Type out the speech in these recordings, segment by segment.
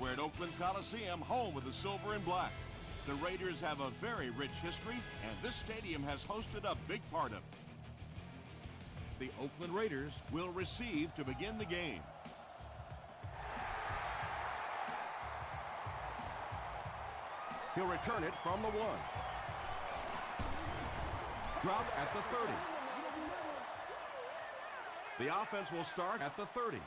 We're at Oakland Coliseum, home of the silver and black. The Raiders have a very rich history, and this stadium has hosted a big part of it. The Oakland Raiders will receive to begin the game. He'll return it from the 1. Drop at the 30. The offense will start at the 30.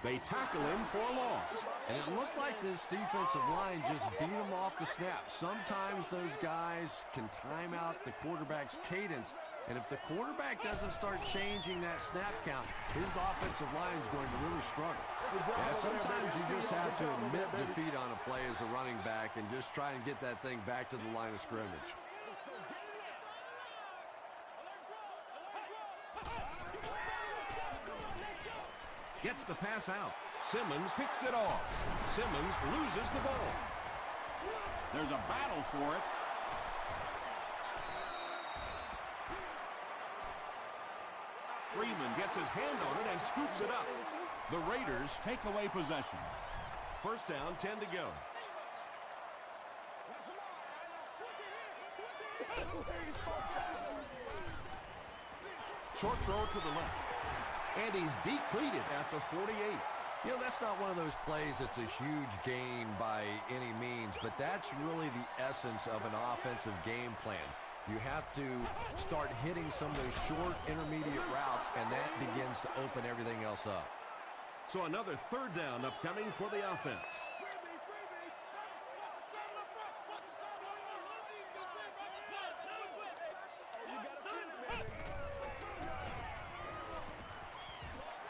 They tackle him for a loss. And it looked like this defensive line just beat him off the snap. Sometimes those guys can time out the quarterback's cadence. And if the quarterback doesn't start changing that snap count, his offensive line is going to really struggle. Yeah, sometimes you just have to admit defeat on a play as a running back and just try and get that thing back to the line of scrimmage. Gets the pass out. Simmons picks it off. Simmons loses the ball. There's a battle for it. Freeman gets his hand on it and scoops it up. The Raiders take away possession. First down, 10 to go. Short throw to the left. And he's depleted at the 48. You know, that's not one of those plays that's a huge gain by any means, but that's really the essence of an offensive game plan. You have to start hitting some of those short, intermediate routes, and that begins to open everything else up. So another third down upcoming for the offense.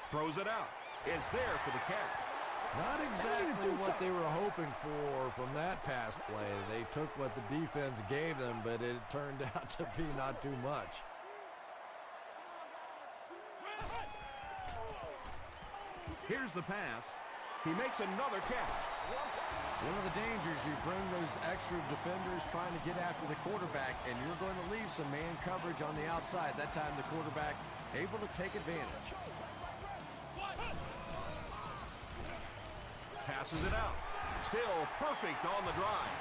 Throws it out. It's there for the catch. Not exactly what they were hoping for from that pass play. They took what the defense gave them, but it turned out to be not too much. Here's the pass. He makes another catch. It's one of the dangers. You bring those extra defenders trying to get after the quarterback, and you're going to leave some man coverage on the outside. That time the quarterback able to take advantage. Passes it out. Still perfect on the drive.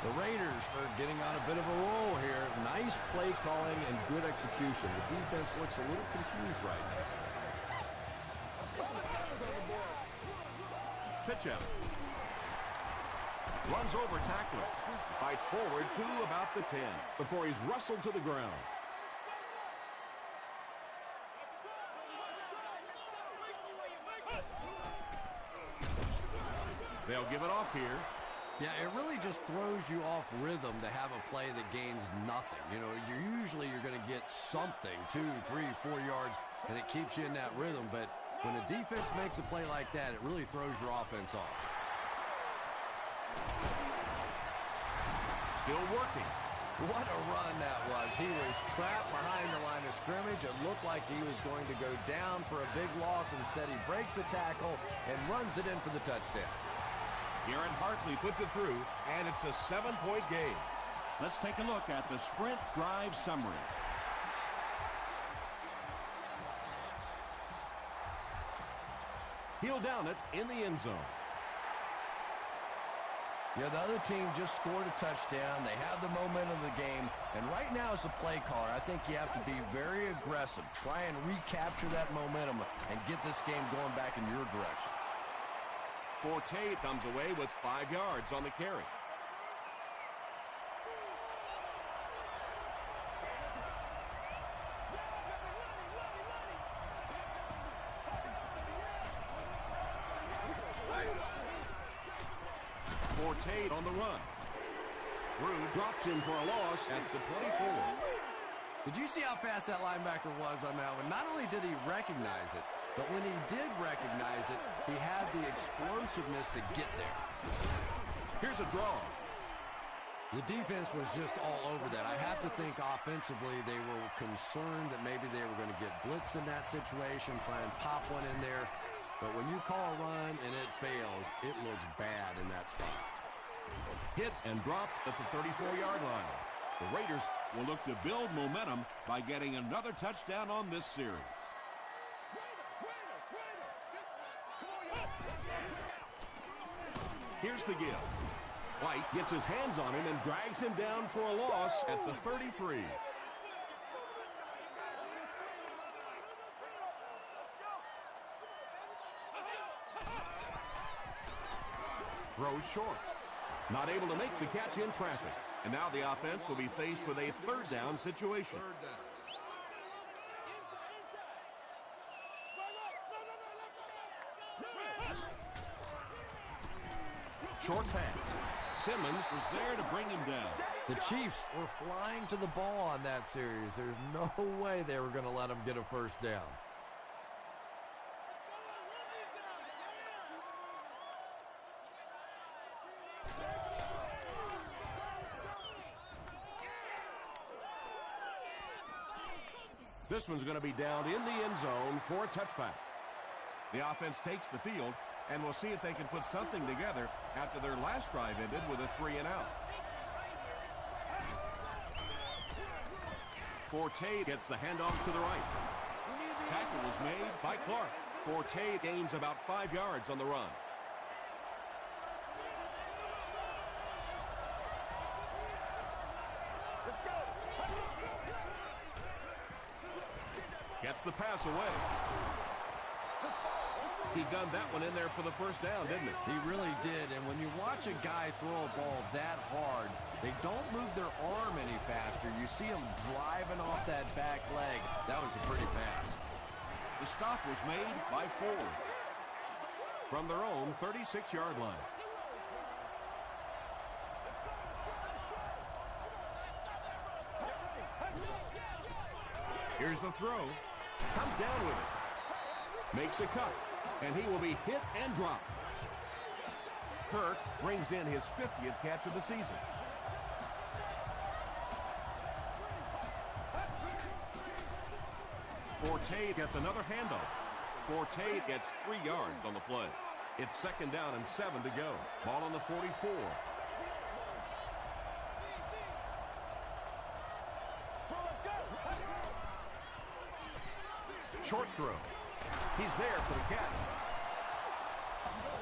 The Raiders are getting on a bit of a roll here. Nice play calling and good execution. The defense looks a little confused right now. Pitch out. Runs over tackler. Fights forward to about the 10 before he's wrestled to the ground. They'll give it off here. Yeah, it really just throws you off rhythm to have a play that gains nothing. You know, you're going to get something, 2, 3, 4 yards, and it keeps you in that rhythm. But when a defense makes a play like that, it really throws your offense off. Still working. What a run that was. He was trapped behind the line of scrimmage. It looked like he was going to go down for a big loss. Instead, he breaks the tackle and runs it in for the touchdown. Garrett Hartley puts it through, and it's a 7-point game. Let's take a look at the sprint drive summary. He'll down it in the end zone. Yeah, the other team just scored a touchdown. They have the momentum of the game. And right now as a play caller, I think you have to be very aggressive. Try and recapture that momentum and get this game going back in your direction. Forte comes away with 5 yards on the carry. Forte on the run. Rude drops him for a loss at the 24. Did you see how fast that linebacker was on that one? Not only did he recognize it, but when he did recognize it, he had the explosiveness to get there. Here's a draw. The defense was just all over that. I have to think offensively they were concerned that maybe they were going to get blitzed in that situation, try and pop one in there. But when you call a run and it fails, it looks bad in that spot. Hit and dropped at the 34-yard line. The Raiders will look to build momentum by getting another touchdown on this series. Here's the give. White gets his hands on him and drags him down for a loss at the 33. Throws short. Not able to make the catch in traffic. And now the offense will be faced with a third down situation. Short pass. Simmons was there to bring him down. The Chiefs were flying to the ball on that series. There's no way they were going to let them get a first down. This one's going to be down in the end zone for a touchback. The offense takes the field, and we'll see if they can put something together after their last drive ended with a 3-and-out. Forte gets the handoff to the right. Tackle was made by Clark. Forte gains about 5 yards on the run. Let's go. Gets the pass away. He gunned that one in there for the first down, didn't he? He really did, and when you watch a guy throw a ball that hard, they don't move their arm any faster. You see him driving off that back leg. That was a pretty pass. The stop was made by Ford from their own 36-yard line. Here's the throw. Comes down with it. Makes a cut. And he will be hit and dropped. Kirk brings in his 50th catch of the season. Forte gets another handoff. Forte gets 3 yards on the play. It's 2nd down and 7 to go. Ball on the 44. Short throw. He's there for the catch.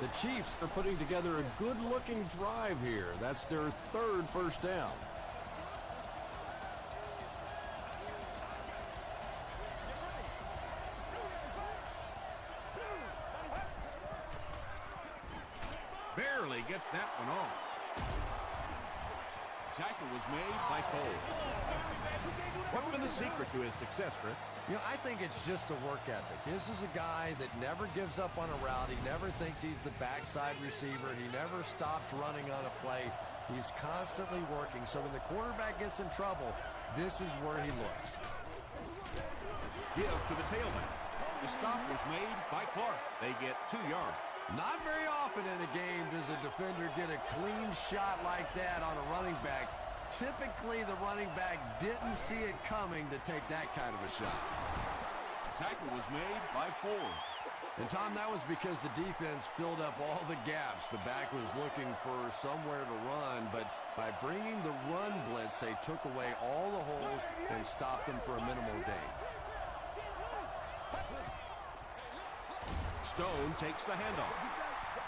The Chiefs are putting together a good-looking drive here. That's their 3rd first down. Barely gets that one off. Tackle was made by Cole. What's been the secret to his success, Chris? You know, I think it's just a work ethic. This is a guy that never gives up on a route. He never thinks he's the backside receiver. He never stops running on a play. He's constantly working. So when the quarterback gets in trouble, this is where he looks. Give to the tailback. The stop was made by Clark. They get 2 yards. Not very often in a game does a defender get a clean shot like that on a running back. Typically, the running back didn't see it coming to take that kind of a shot. Tackle was made by Ford. And, Tom, that was because the defense filled up all the gaps. The back was looking for somewhere to run, but by bringing the run blitz, they took away all the holes and stopped them for a minimal gain. Stone takes the handoff.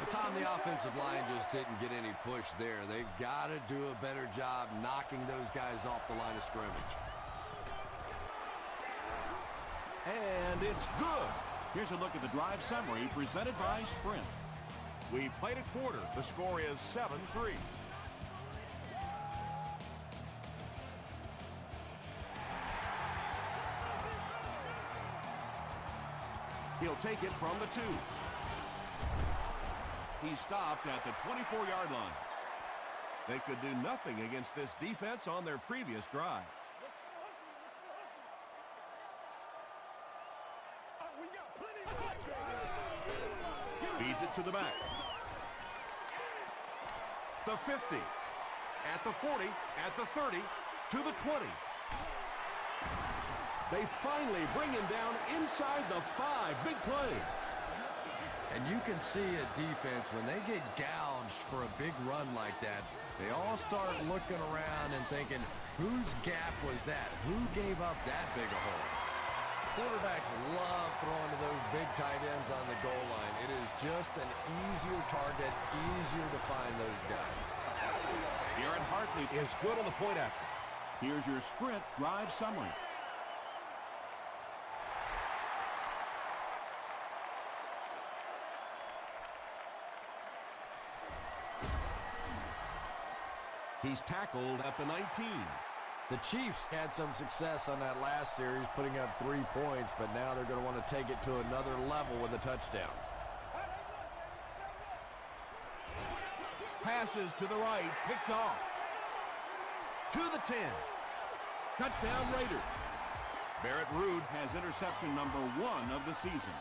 But, Tom, the offensive line just didn't get any push there. They've got to do a better job knocking those guys off the line of scrimmage. And it's good. Here's a look at the drive summary presented by Sprint. We played a quarter. The score is 7-3. He'll take it from the 2. He stopped at the 24-yard line. They could do nothing against this defense on their previous drive. Feeds it to the back. The 50. At the 40. At the 30. To the 20. They finally bring him down inside the 5. Big play. And you can see a defense, when they get gouged for a big run like that, They all start looking around and thinking, whose gap was that? Who gave up that big a hole? Quarterbacks love throwing to those big tight ends on the goal line. It is just an easier target, easier to find those guys. Garrett Hartley is good on the point after. Here's your sprint drive summary. He's tackled at the 19. The Chiefs had some success on that last series, putting up 3 points, but now they're going to want to take it to another level with a touchdown. Passes to the right, picked off. To the 10. Touchdown Raiders. Barrett Ruud has interception number 1 of the season.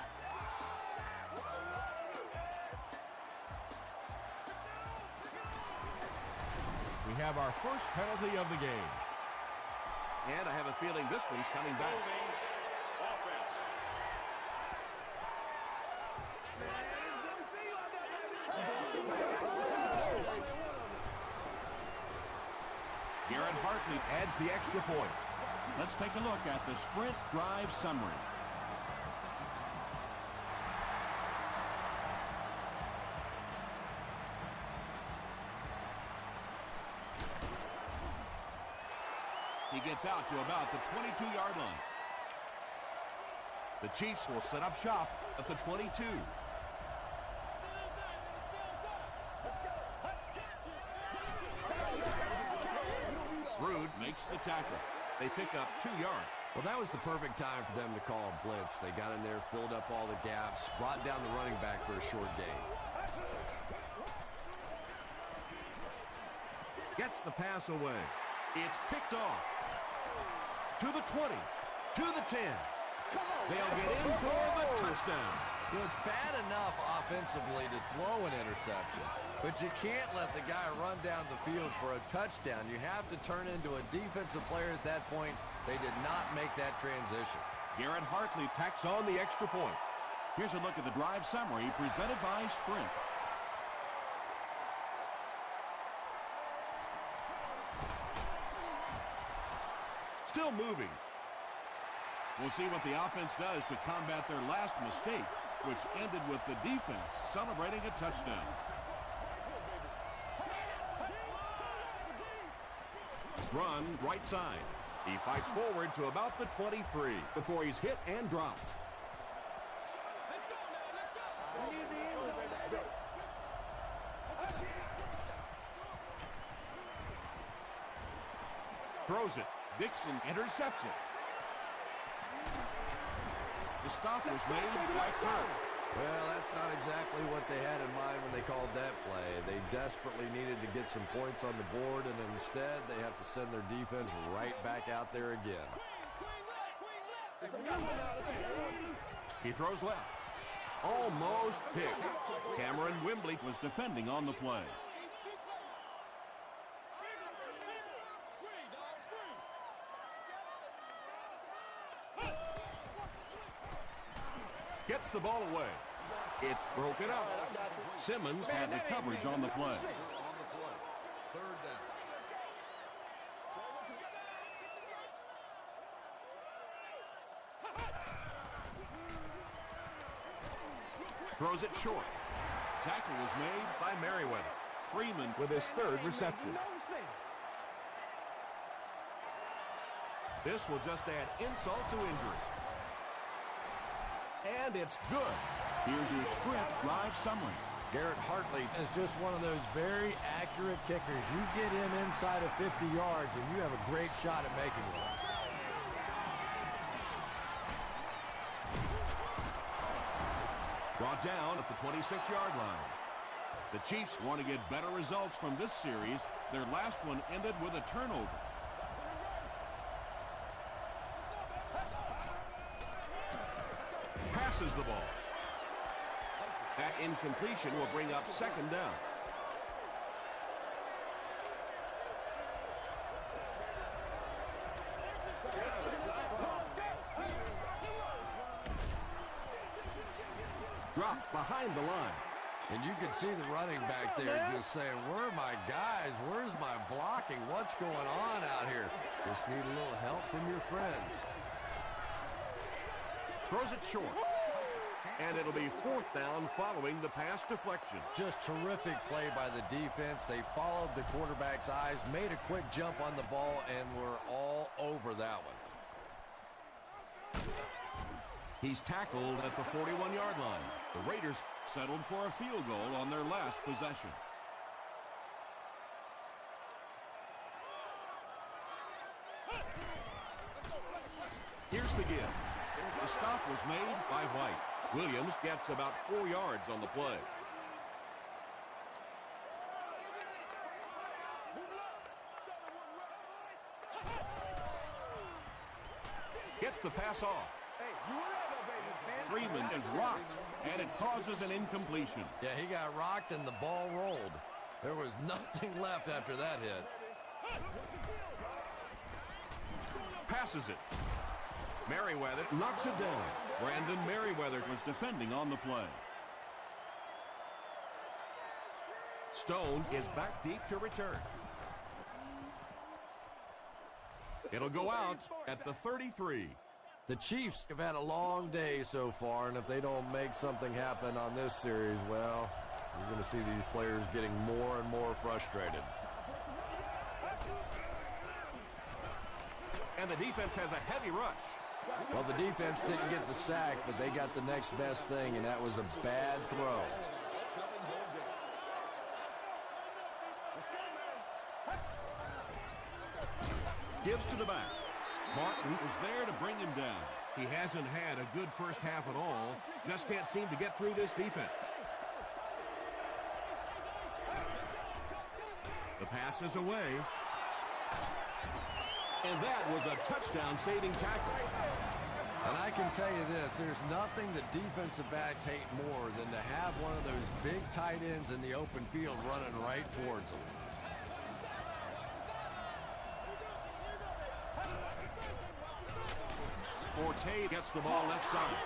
We have our first penalty of the game. And I have a feeling this one's coming back. Offense. Garrett Hartley adds the extra point. Let's take a look at the sprint drive summary. He gets out to about the 22-yard line. The Chiefs will set up shop at the 22. Ruud makes the tackle. They pick up 2 yards. Well, that was the perfect time for them to call a blitz. They got in there, filled up all the gaps, brought down the running back for a short gain. Gets the pass away. It's picked off. To the 20. To the 10. They'll get in for the touchdown. You know, it's bad enough offensively to throw an interception, but you can't let the guy run down the field for a touchdown. You have to turn into a defensive player at that point. They did not make that transition. Garrett Hartley packs on the extra point. Here's a look at the drive summary presented by Sprint. Still moving. We'll see what the offense does to combat their last mistake, which ended with the defense celebrating a touchdown. Run right side. He fights forward to about the 23 before he's hit and dropped. Throws it. Dixon intercepts it. The stop was made by Kirk. Well, that's not exactly what they had in mind when they called that play. They desperately needed to get some points on the board, and instead they have to send their defense right back out there again. He throws left. Almost picked. Cameron Wimbley was defending on the play. Gets the ball away. It's broken up. Simmons had the coverage on the play. Throws it short. Tackle was made by Merriweather. Freeman with his 3rd reception. This will just add insult to injury. And it's good. Here's your sprint drive summary. Garrett Hartley is just one of those very accurate kickers. You get him inside of 50 yards, and you have a great shot at making one. Brought down at the 26-yard line. The Chiefs want to get better results from this series. Their last one ended with a turnover. Passes the ball. That incompletion will bring up 2nd down. Dropped behind the line. And you can see the running back there just saying, where are my guys? Where's my blocking? What's going on out here? Just need a little help from your friends. Throws it short. And it'll be 4th down following the pass deflection. Just terrific play by the defense. They followed the quarterback's eyes, made a quick jump on the ball, and were all over that one. He's tackled at the 41-yard line. The Raiders settled for a field goal on their last possession. Here's the give. The stop was made by White. Williams gets about 4 yards on the play. Gets the pass off. Freeman is rocked, and it causes an incompletion. Yeah, he got rocked and the ball rolled. There was nothing left after that hit. Passes it. Merriweather knocks it down. Brandon Merriweather was defending on the play. Stone is back deep to return. It'll go out at the 33. The Chiefs have had a long day so far, and if they don't make something happen on this series, well, you're going to see these players getting more and more frustrated. And the defense has a heavy rush. Well, the defense didn't get the sack, but they got the next best thing, and that was a bad throw. Gives to the back. Martin is there to bring him down. He hasn't had a good first half at all. Just can't seem to get through this defense. The pass is away. And that was a touchdown-saving tackle. And I can tell you this, there's nothing that defensive backs hate more than to have one of those big tight ends in the open field running right towards them. Forte gets the ball left side.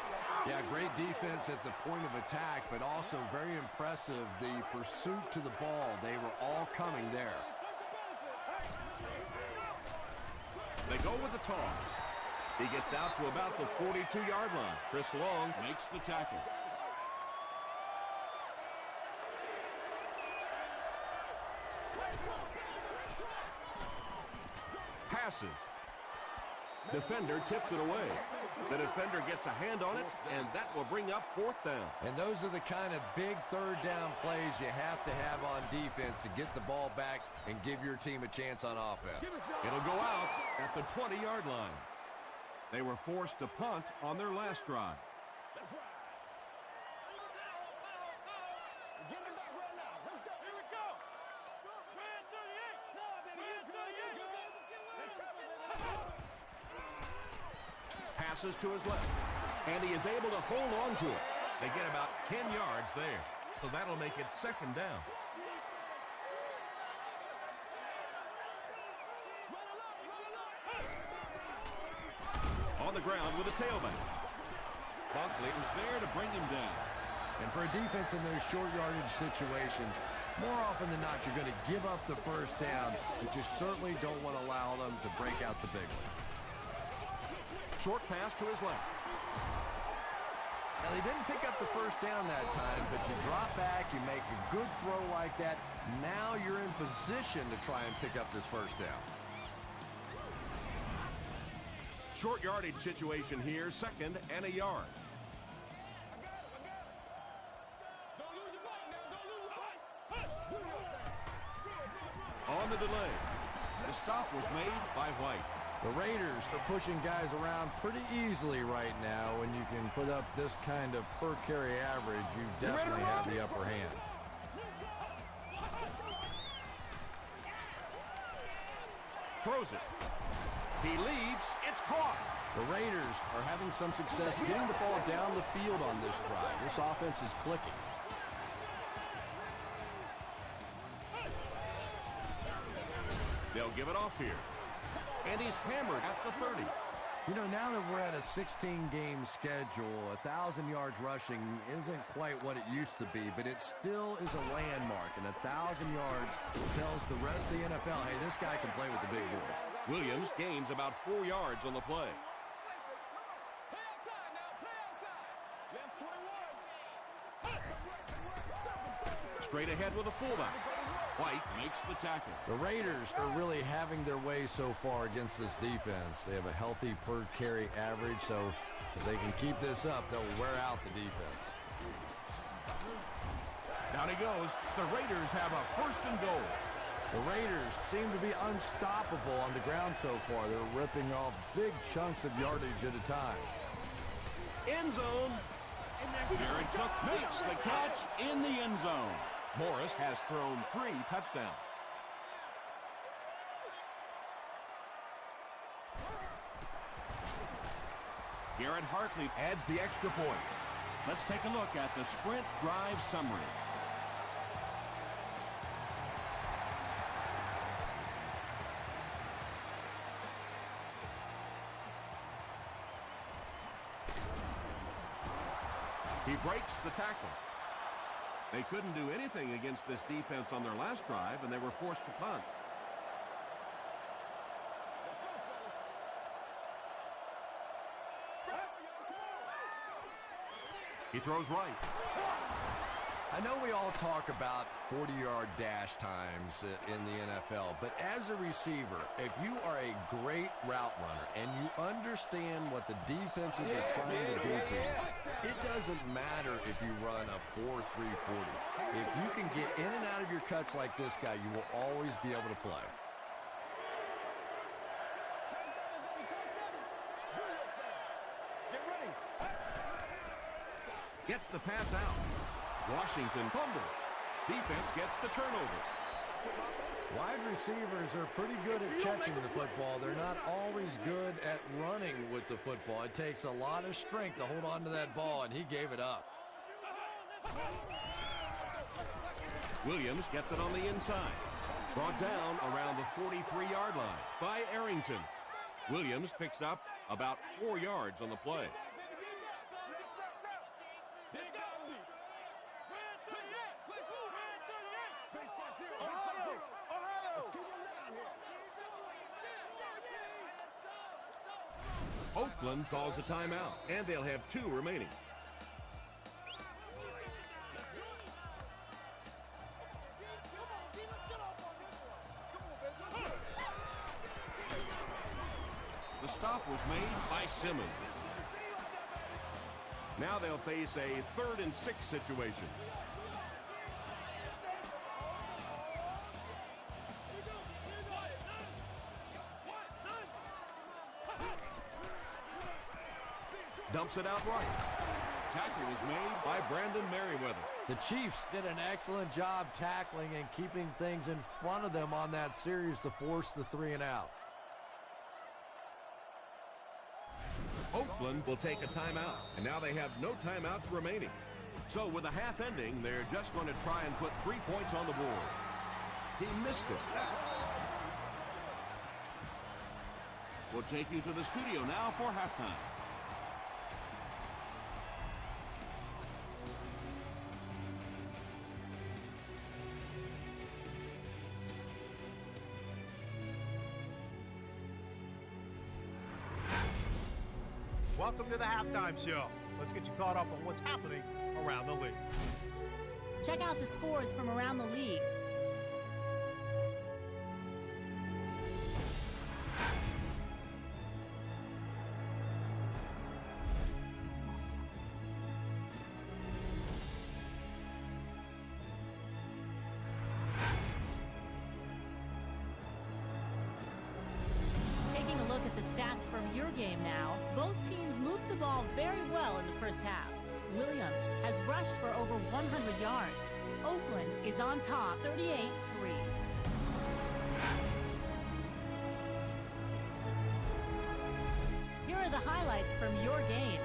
Yeah, great defense at the point of attack, but also very impressive, the pursuit to the ball. They were all coming there. They go with the toss. He gets out to about the 42-yard line. Chris Long makes the tackle. Passes. Defender tips it away. The defender gets a hand on it, and that will bring up 4th down. And those are the kind of big third down plays you have to have on defense to get the ball back and give your team a chance on offense. It'll go out at the 20-yard line. They were forced to punt on their last drive. Passes to his left, and he is able to hold on to it. They get about 10 yards there, so that'll make it 2nd down. On the ground with a tailback. Buckley was there to bring him down. And for a defense in those short yardage situations, more often than not, you're going to give up the first down, but you certainly don't want to allow them to break out the big one. Short pass to his left. Now, they didn't pick up the first down that time, but you drop back, you make a good throw like that. Now you're in position to try and pick up this first down. Short yardage situation here, 2nd and a yard. On the delay. The stop was made by White. The Raiders are pushing guys around pretty easily right now. When you can put up this kind of per carry average, you definitely have the upper hand. Throws it. He leaves. It's caught. The Raiders are having some success getting the ball down the field on this drive. This offense is clicking. They'll give it off here. And he's hammered at the 30. You know, now that we're at a 16-game schedule, 1,000 yards rushing isn't quite what it used to be, but it still is a landmark, and 1,000 yards tells the rest of the NFL, hey, this guy can play with the big boys. Williams gains about 4 yards on the play. Straight ahead with a fullback. White makes the tackle. The Raiders are really having their way so far against this defense. They have a healthy per carry average, so if they can keep this up, they'll wear out the defense. Down he goes. The Raiders have a 1st and goal. The Raiders seem to be unstoppable on the ground so far. They're ripping off big chunks of yardage at a time. End zone. Jared Cook makes the catch in the end zone. Morris has thrown 3 touchdowns. Garrett Hartley adds the extra point. Let's take a look at the sprint drive summary. He breaks the tackle. They couldn't do anything against this defense on their last drive, and they were forced to punt. He throws right. I know we all talk about 40-yard dash times in the NFL, but as a receiver, if you are a great route runner and you understand what the defenses are trying to do to you, it doesn't matter if you run a 4.3 40. If you can get in and out of your cuts like this guy, you will always be able to play. Gets the pass out. Washington fumbles. Defense gets the turnover. Wide receivers are pretty good at catching the football. They're not always good at running with the football. It takes a lot of strength to hold on to that ball, and he gave it up. Williams gets it on the inside. Brought down around the 43-yard line by Arrington. Williams picks up about 4 yards on the play. Oakland calls a timeout, and they'll have 2 remaining. The stop was made by Simmons. Now they'll face a 3rd and 6 situation. Dumps it out right. Tackle was made by Brandon Merriweather. The Chiefs did an excellent job tackling and keeping things in front of them on that series to force the 3 and out. Oakland will take a timeout, and now they have no timeouts remaining. So with a half ending, they're just going to try and put 3 points on the board. He missed it. We'll take you to the studio now for halftime. Welcome to the halftime show. Let's get you caught up on what's happening around the league. Check out the scores from around the league. Taking a look at the stats from your game now, both teams moved the ball very well in the first half. Williams has rushed for over 100 yards. Oakland is on top, 38-3. Here are the highlights from your game.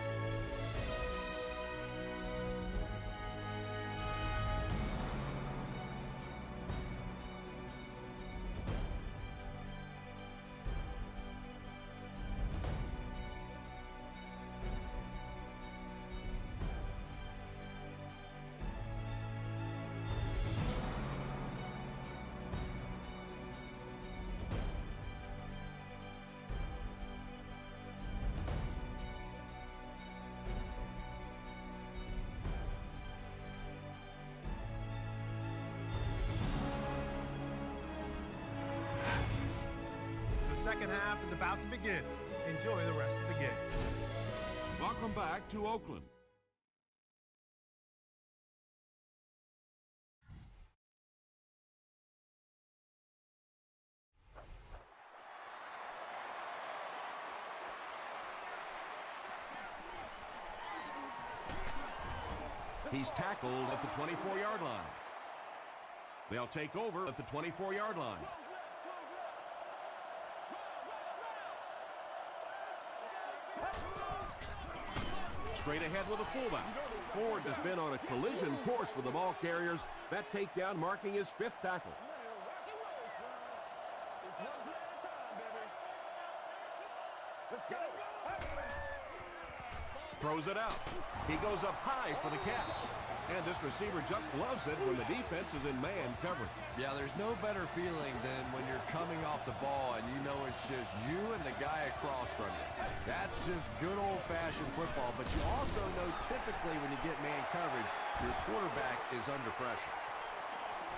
second half is about to begin. Enjoy the rest of the game. Welcome back to Oakland. He's tackled at the 24-yard line. They'll take over at the 24-yard line. Straight ahead with a fullback. Ford has been on a collision course with the ball carriers. That takedown marking his 5th tackle. Throws it out. He goes up high for the catch. And this receiver just loves it when the defense is in man coverage. Yeah, there's no better feeling than when you're coming off the ball and you know it's just you and the guy across from you. That's just good old-fashioned football, but you also know typically when you get man coverage, your quarterback is under pressure.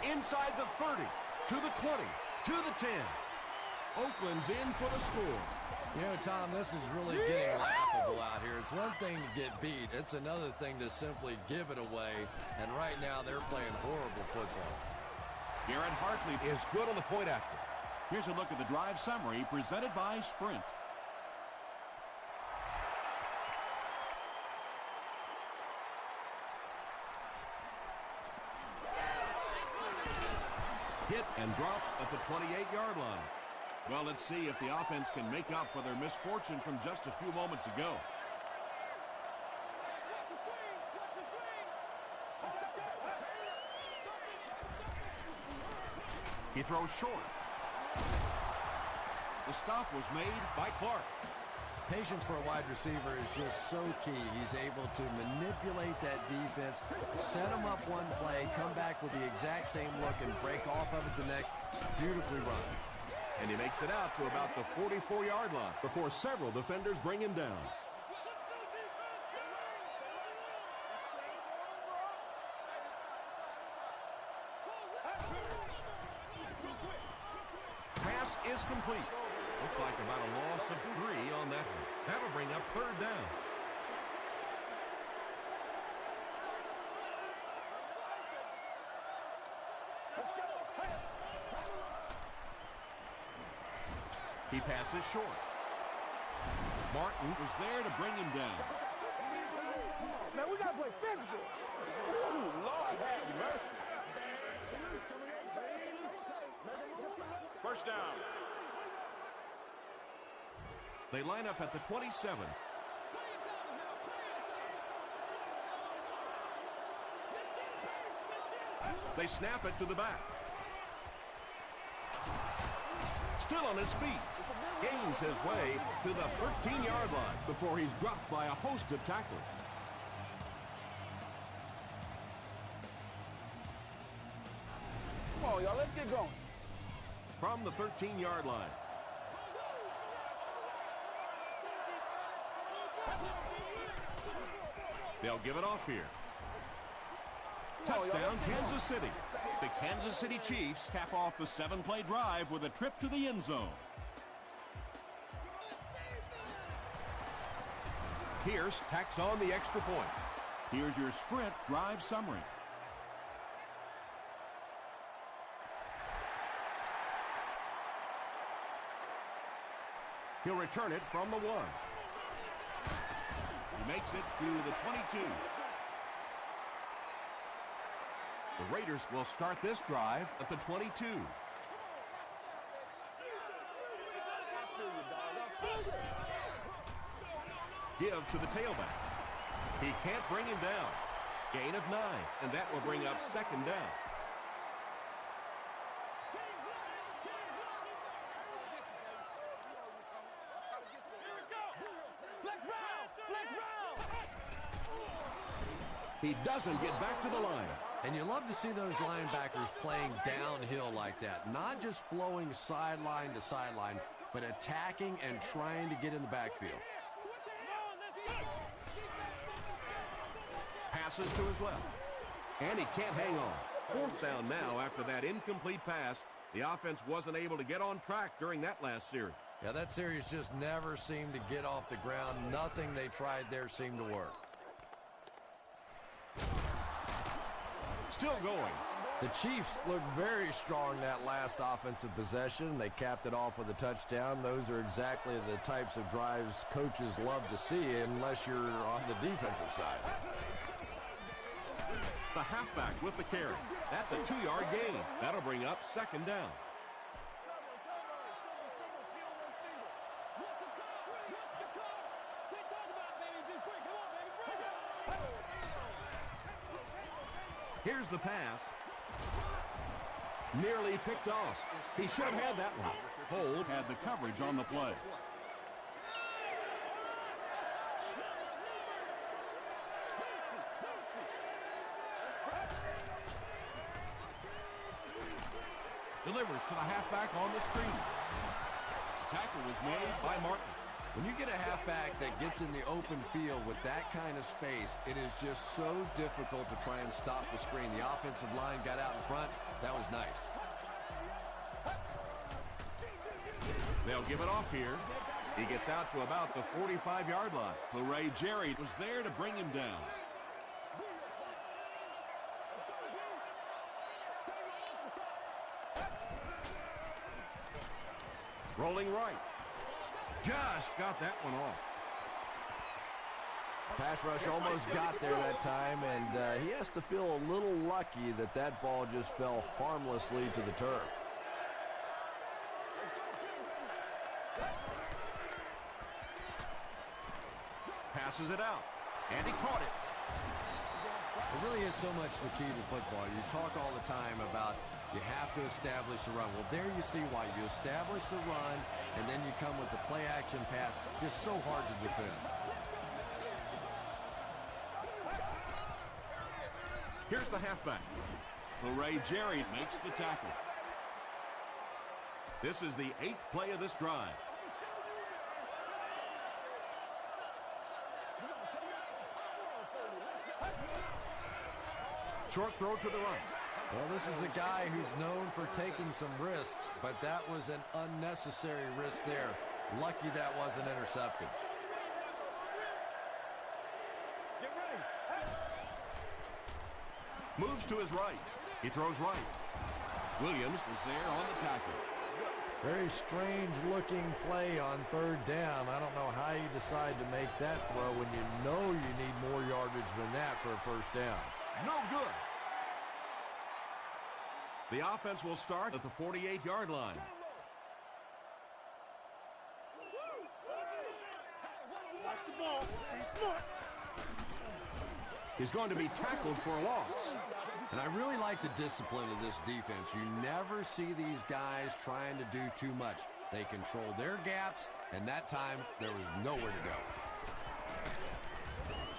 Inside the 30, to the 20, to the 10. Oakland's in for the score. You know, Tom, this is really getting laughable out here. It's one thing to get beat. It's another thing to simply give it away. And right now, they're playing horrible football. Garrett Hartley is good on the point after. Here's a look at the drive summary presented by Sprint. Hit and drop at the 28-yard line. Well, let's see if the offense can make up for their misfortune from just a few moments ago. He throws short. The stop was made by Clark. Patience for a wide receiver is just so key. He's able to manipulate that defense, set him up one play, come back with the exact same look, and break off of it the next. Beautifully run. And he makes it out to about the 44-yard line before several defenders bring him down. Pass is complete. Looks like about a loss of 3 on that one. That'll bring up 3rd down. He passes short. Martin was there to bring him down. Man, we got to play physical. Ooh, Lord have mercy. First down. They line up at the 27. They snap it to the back. Still on his feet. Gains his way to the 13-yard line before he's dropped by a host of tacklers. Come on, y'all, let's get going. From the 13-yard line. They'll give it off here. Touchdown, Kansas City. The Kansas City Chiefs cap off the 7-play drive with a trip to the end zone. Pierce tacks on the extra point. Here's your Sprint drive summary. He'll return it from the 1. He makes it to the 22. The Raiders will start this drive at the 22. Give to the tailback. He can't bring him down. Gain of 9, and that will bring up 2nd down. He doesn't get back to the line. And you love to see those linebackers playing downhill like that. Not just flowing sideline to sideline, but attacking and trying to get in the backfield. Passes to his left. And he can't hang on. 4th down now after that incomplete pass. The offense wasn't able to get on track during that last series. Yeah, that series just never seemed to get off the ground. Nothing they tried there seemed to work. Still going. The Chiefs looked very strong that last offensive possession. They capped it off with a touchdown. Those are exactly the types of drives coaches love to see unless you're on the defensive side. The halfback with the carry. That's a 2-yard gain. That'll bring up second down. Here's the pass. Nearly picked off. He should have had that one. Hold had the coverage on the play. Delivers to the halfback on the screen. Tackle was made by Martin. When you get a halfback that gets in the open field with that kind of space, it is just so difficult to try and stop the screen. The offensive line got out in front. That was nice. They'll give it off here. He gets out to about the 45-yard line. Hooray, Jerry was there to bring him down. Rolling right. Just got that one off. Pass rush almost got there that time, and he has to feel a little lucky that that ball just fell harmlessly to the turf. Passes it out, and he caught it. It really is so much the key to football. You talk all the time about you have to establish the run. Well, there you see why. You establish the run, and then you come with the play-action pass. Just so hard to defend. Here's the halfback. Hooray, Jerry makes the tackle. This is the 8th play of this drive. Short throw to the right. Well, this is a guy who's known for taking some risks, but that was an unnecessary risk there. Lucky that wasn't intercepted. Moves to his right. He throws right. Williams was there on the tackle. Very strange looking play on 3rd down. I don't know how you decide to make that throw when you know you need more yardage than that for a 1st down. No good. The offense will start at the 48-yard line. Watch the ball. Be smart. He's going to be tackled for a loss. And I really like the discipline of this defense. You never see these guys trying to do too much. They control their gaps, and that time there was nowhere to go.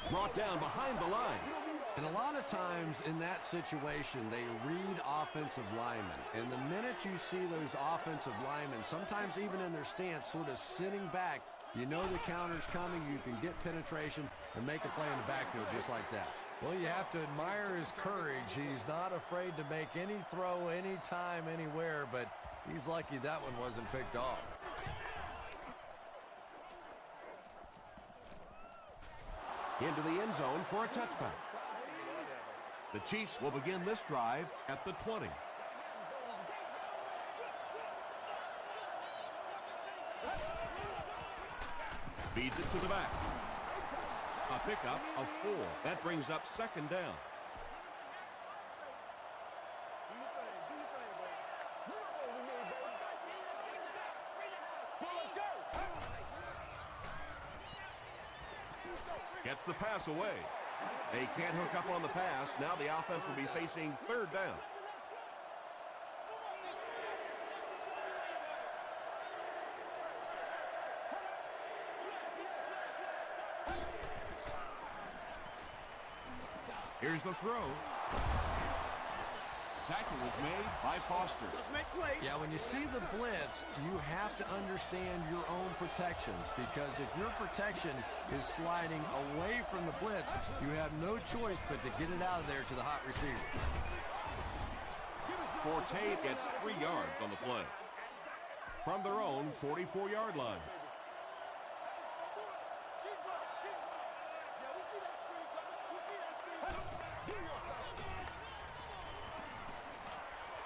Brought down behind the line. And a lot of times in that situation, they read offensive linemen. And the minute you see those offensive linemen, sometimes even in their stance, sort of sitting back, you know the counter's coming, you can get penetration and make a play in the backfield just like that. Well, you have to admire his courage. He's not afraid to make any throw, anytime, anywhere, but he's lucky that one wasn't picked off. Into the end zone for a touchback. The Chiefs will begin this drive at the 20. Feeds it to the back. A pickup of 4. That brings up second down. Gets the pass away. They can't hook up on the pass. Now the offense will be facing 3rd down. Here's the throw. Tackle was made by Foster. Just make plays. Yeah, when you see the blitz, you have to understand your own protections, because if your protection is sliding away from the blitz, you have no choice but to get it out of there to the hot receiver. Forte gets 3 yards on the play. from their own 44-yard line.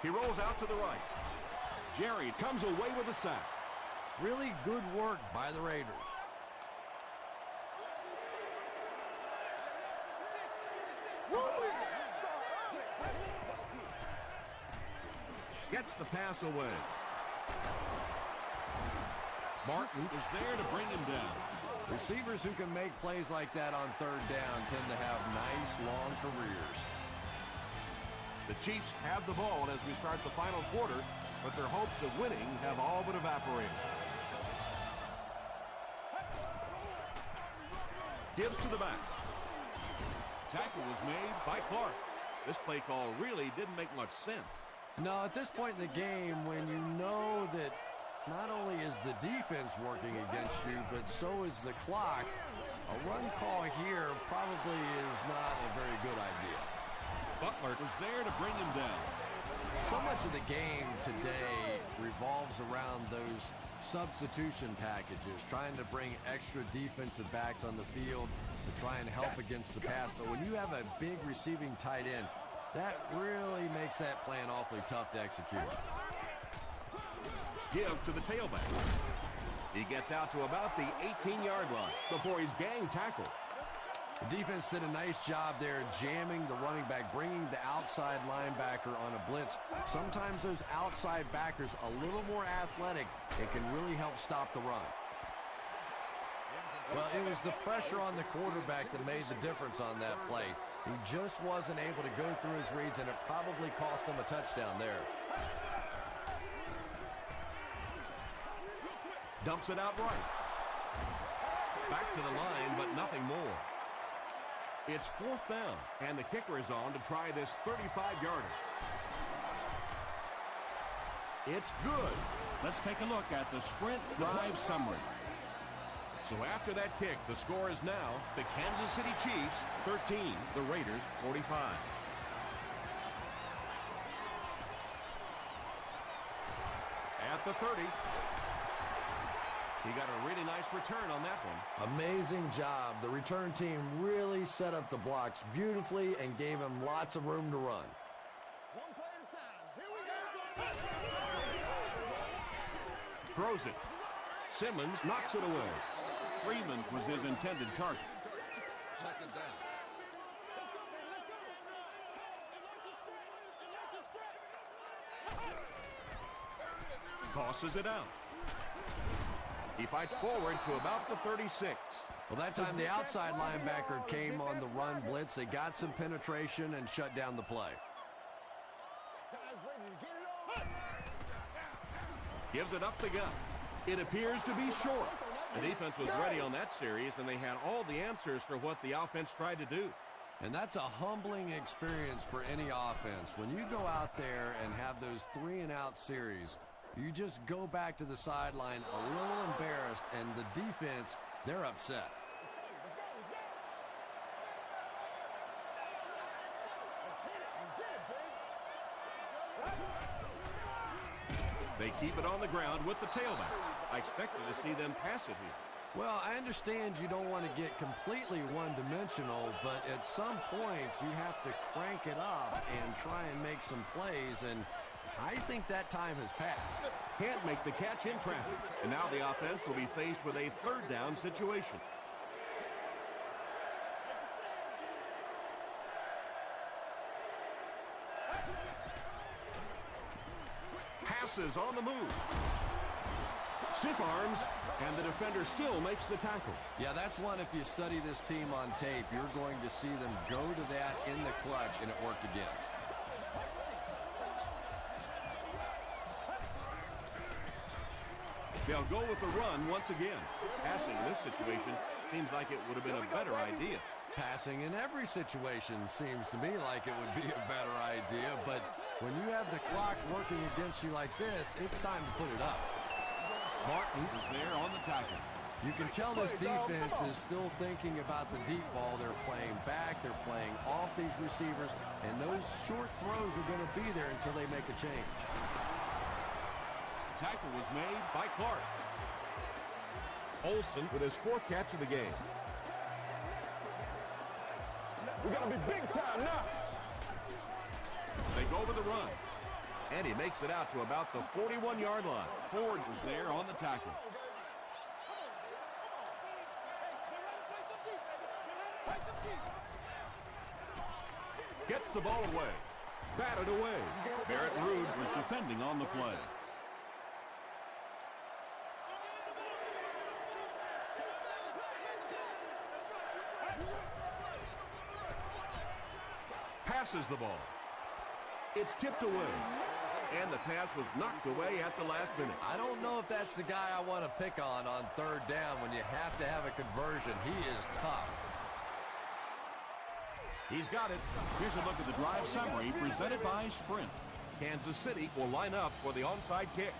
He rolls out to the right. Jerry comes away with a sack. Really good work by the Raiders. Gets the pass away. Martin is there to bring him down. Receivers who can make plays like that on third down tend to have nice, long careers. The Chiefs have the ball as we start the final quarter, but their hopes of winning have all but evaporated. Gives to the back. Tackle was made by Clark. This play call really didn't make much sense. No, at this point in the game, when you know that not only is the defense working against you, but so is the clock, a run call here probably is not a very good idea. Butler was there to bring him down. So much of the game today revolves around those substitution packages, trying to bring extra defensive backs on the field to try and help against the pass. But when you have a big receiving tight end, that really makes that plan awfully tough to execute. Give to the tailback. He gets out to about the 18-yard line before he's gang tackled. The defense did a nice job there jamming the running back, bringing the outside linebacker on a blitz. Sometimes those outside backers a little more athletic, it can really help stop the run. Well, it was the pressure on the quarterback that made the difference on that play. He just wasn't able to go through his reads, and it probably cost him a touchdown there. Dumps it out right. Back to the line, but nothing more. It's fourth down, and the kicker is on to try this 35-yarder. It's good. Let's take a look at the sprint drive summary. So after that kick, the score is now the Kansas City Chiefs 13, the Raiders 45. At the 30. He got a really nice return on that one. Amazing job. The return team really set up the blocks beautifully and gave him lots of room to run. One play at a time. Here we go. Throws it. Simmons knocks it away. Freeman was his intended target. Second down. Tosses it out. He fights forward to about the 36. Well, that time the outside linebacker came on the run blitz. They got some penetration and shut down the play. Guys ready to get it on. Gives it up the gut. It appears to be short. The defense was ready on that series, and they had all the answers for what the offense tried to do. And that's a humbling experience for any offense. When you go out there and have those 3-and-out series, you just go back to the sideline a little embarrassed, and the defense, they're upset. They keep it on the ground with the tailback. I expected to see them pass it here. Well, I understand you don't want to get completely one-dimensional, but at some point you have to crank it up and try and make some plays, and I think that time has passed. Can't make the catch in traffic. And now the offense will be faced with a third down situation. Passes on the move. Stiff arms, and the defender still makes the tackle. Yeah, that's one, if you study this team on tape, you're going to see them go to that in the clutch, and it worked again. They'll go with the run once again. Passing in this situation seems like it would have been a better idea. Passing in every situation seems to me like it would be a better idea, but when you have the clock working against you like this, it's time to put it up. Martin is there on the tackle. You can tell this defense is still thinking about the deep ball. They're playing back, they're playing off these receivers, and those short throws are going to be there until they make a change. tackle was made by Clark. Olsen with his 4th catch of the game. We gotta be big time now. They go with the run. And he makes it out to about the 41-yard line. Ford was there on the tackle. Gets the ball away. Batted away. Barrett Ruud was defending on the play. Passes the ball. It's tipped away. And the pass was knocked away at the last minute. I don't know if that's the guy I want to pick on 3rd down when you have to have a conversion. He is tough. He's got it. Here's a look at the drive summary presented by Sprint. Kansas City will line up for the onside kick.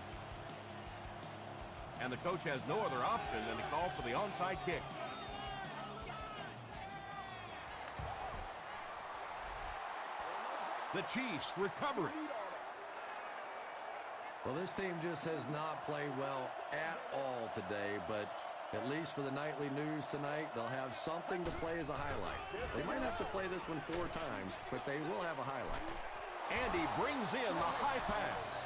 And the coach has no other option than to call for the onside kick. The Chiefs recover it. Well, this team just has not played well at all today, but at least for the nightly news tonight, they'll have something to play as a highlight. They might have to play this one 4 times, but they will have a highlight. And he brings in the high pass.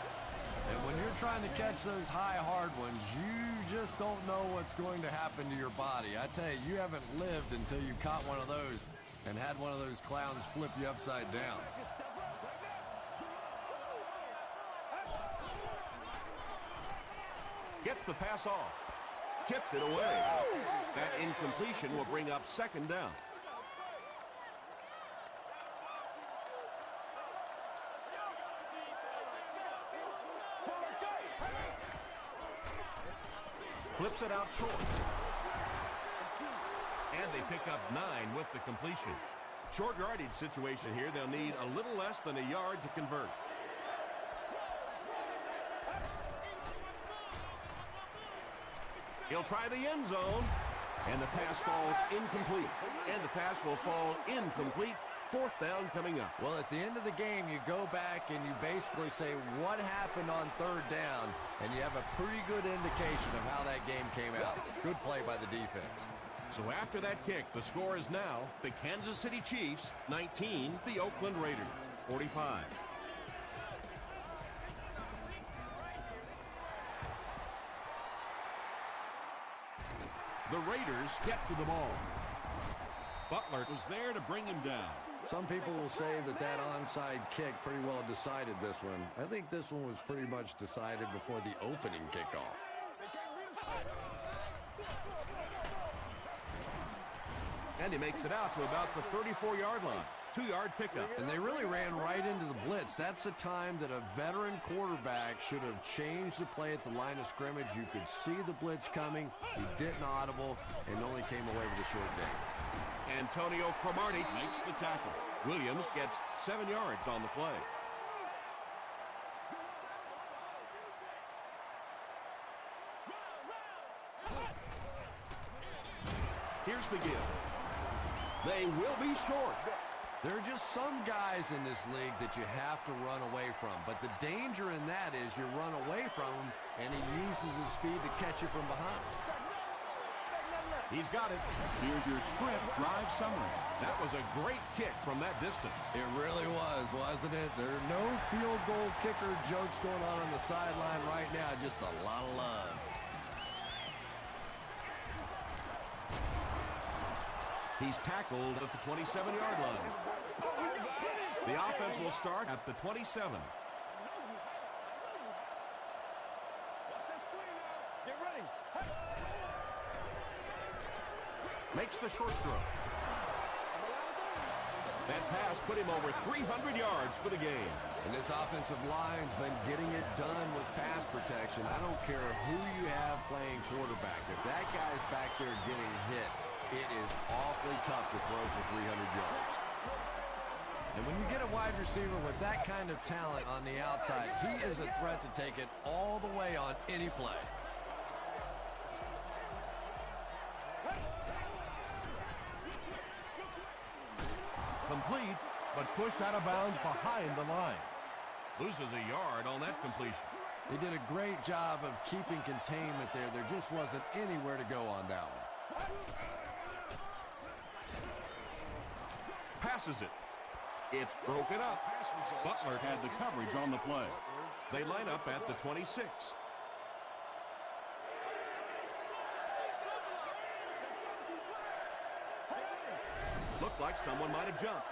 And when you're trying to catch those high, hard ones, you just don't know what's going to happen to your body. I tell you, you haven't lived until you caught one of those and had one of those clowns flip you upside down. Gets the pass off. Tipped it away. That incompletion will bring up 2nd down. Flips it out short. And they pick up 9 with the completion. Short yardage situation here. They'll need a little less than a yard to convert. He'll try the end zone. And the pass falls incomplete. And the pass will fall incomplete. 4th down coming up. Well, at the end of the game, you go back and you basically say what happened on 3rd down, and you have a pretty good indication of how that game came out. Good play by the defense. So after that kick, the score is now the Kansas City Chiefs 19, the Oakland Raiders 45. The Raiders get to the ball. Butler was there to bring him down. Some people will say that onside kick pretty well decided this one. I think this one was pretty much decided before the opening kickoff. And he makes it out to about the 34-yard line. 2-yard pickup. And they really ran right into the blitz. That's a time that a veteran quarterback should have changed the play at the line of scrimmage. You could see the blitz coming. He didn't audible and only came away with a short gain. Antonio Cromartie makes the tackle. Williams gets 7 yards on the play. Here's the give. They will be short. There are just some guys in this league that you have to run away from. But the danger in that is you run away from him, and he uses his speed to catch you from behind. He's got it. Here's your Sprint drive summary. That was a great kick from that distance. It really was, wasn't it? There are no field goal kicker jokes going on the sideline right now. Just a lot of love. He's tackled at the 27-yard line. The offense will start at the 27. Makes the short throw. That pass put him over 300 yards for the game. And this offensive line's been getting it done with pass protection. I don't care who you have playing quarterback. If that guy's back there getting hit, it is awfully tough to throw for 300 yards. And when you get a wide receiver with that kind of talent on the outside, he is a threat to take it all the way on any play. Complete, but pushed out of bounds behind the line. Loses a yard on that completion. They did a great job of keeping containment there. There just wasn't anywhere to go on that one. Passes it. It's broken up. Butler had the coverage on the play. They line up at the 26. Looked like someone might have jumped.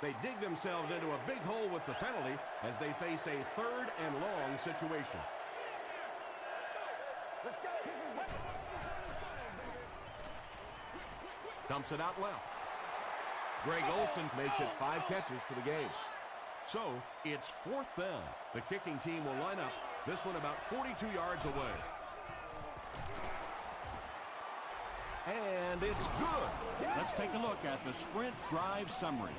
They dig themselves into a big hole with the penalty as they face a 3rd and long situation. Dumps it out left. Greg Olson makes it 5 catches for the game. So, it's 4th down. The kicking team will line up, this one about 42 yards away. And it's good. Let's take a look at the sprint drive summary.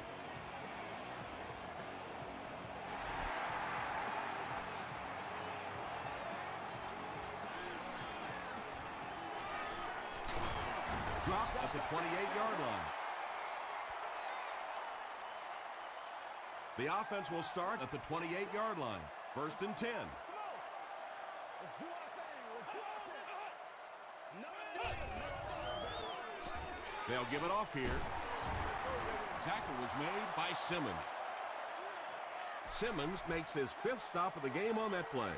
Dropped at the 28-yard line. The offense will start at the 28-yard line. 1st and 10. They'll give it off here. Tackle was made by Simmons. Simmons makes his 5th stop of the game on that play.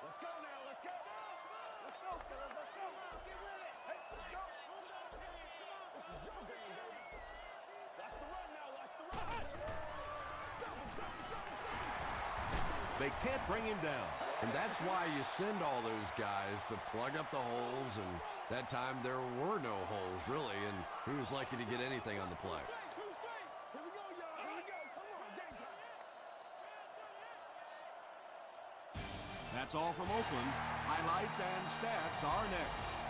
Let's go now, let's go. Let's go, fellas, let's go. Get with it. Hey, let's go. This is your game, baby. Watch the run now, watch the run. They can't bring him down. And that's why you send all those guys to plug up the holes, and that time there were no holes, really, and he was lucky to get anything on the play. Here we go, y'all. Here we go. Come on, game time. That's all from Oakland. Highlights and stats are next.